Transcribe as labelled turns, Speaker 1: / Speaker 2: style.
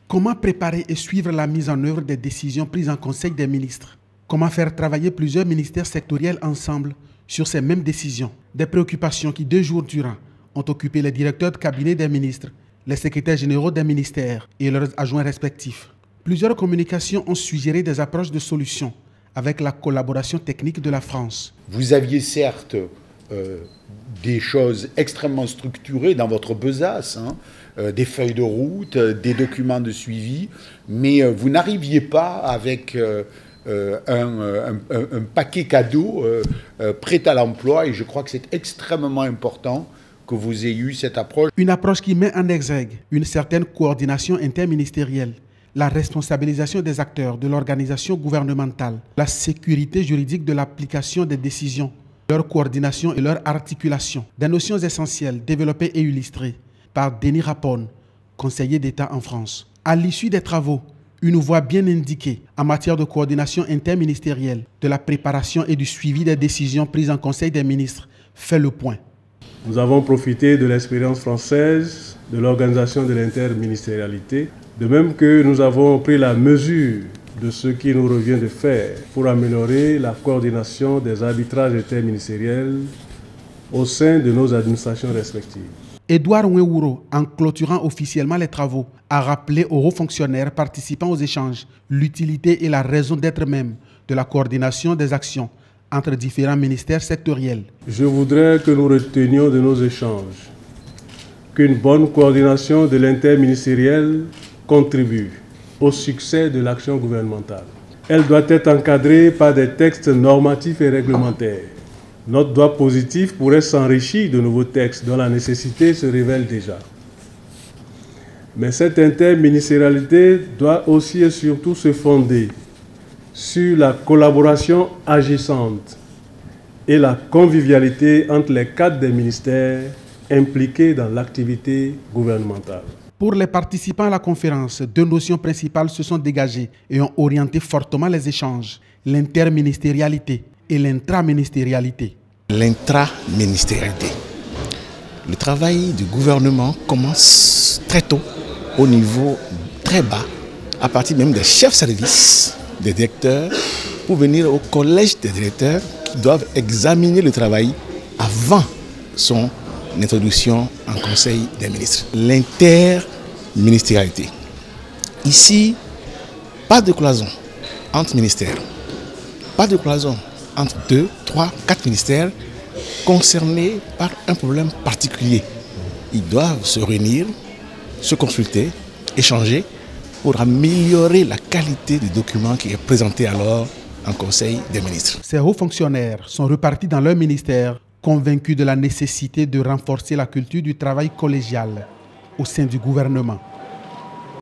Speaker 1: Comment préparer et suivre la mise en œuvre des décisions prises en Conseil des ministres? Comment faire travailler plusieurs ministères sectoriels ensemble sur ces mêmes décisions? Des préoccupations qui 2 jours durant ont occupé les directeurs de cabinet des ministres, les secrétaires généraux des ministères et leurs adjoints respectifs. Plusieurs communications ont suggéré des approches de solutions avec la collaboration technique de la France.
Speaker 2: Vous aviez certes des choses extrêmement structurées dans votre besace, des feuilles de route, des documents de suivi, mais vous n'arriviez pas avec un paquet cadeau prêt à l'emploi, et je crois que c'est extrêmement important que vous ayez eu cette approche.
Speaker 1: Une approche qui met en exergue une certaine coordination interministérielle, la responsabilisation des acteurs de l'organisation gouvernementale, la sécurité juridique de l'application des décisions, leur coordination et leur articulation. Des notions essentielles développées et illustrées par Denis Rapone, conseiller d'État en France. À l'issue des travaux, une voie bien indiquée en matière de coordination interministérielle, de la préparation et du suivi des décisions prises en Conseil des ministres fait le point.
Speaker 3: Nous avons profité de l'expérience française de l'organisation de l'interministérialité, de même que nous avons pris la mesure de ce qui nous revient de faire pour améliorer la coordination des arbitrages interministériels au sein de nos administrations respectives.
Speaker 1: Edouard Ouéouro, en clôturant officiellement les travaux, a rappelé aux hauts fonctionnaires participant aux échanges l'utilité et la raison d'être même de la coordination des actions entre différents ministères sectoriels.
Speaker 3: Je voudrais que nous retenions de nos échanges qu'une bonne coordination de l'interministériel contribue au succès de l'action gouvernementale. Elle doit être encadrée par des textes normatifs et réglementaires. Notre droit positif pourrait s'enrichir de nouveaux textes dont la nécessité se révèle déjà. Mais cette interministérialité doit aussi et surtout se fonder sur la collaboration agissante et la convivialité entre les cadres des ministères impliqués dans l'activité gouvernementale.
Speaker 1: Pour les participants à la conférence, 2 notions principales se sont dégagées et ont orienté fortement les échanges: l'interministérialité et l'intraministérialité.
Speaker 4: L'intraministérialité. Le travail du gouvernement commence très tôt, au niveau très bas, à partir même des chefs de service, des directeurs, pour venir au collège des directeurs qui doivent examiner le travail avant son introduction en Conseil des ministres. L'interministérialité. Ici, pas de cloison entre ministères, pas de cloison entre 2, 3, 4 ministères concernés par un problème particulier. Ils doivent se réunir, se consulter, échanger pour améliorer la qualité du document qui est présenté alors en Conseil des ministres.
Speaker 1: Ces hauts fonctionnaires sont repartis dans leur ministère, convaincus de la nécessité de renforcer la culture du travail collégial au sein du gouvernement.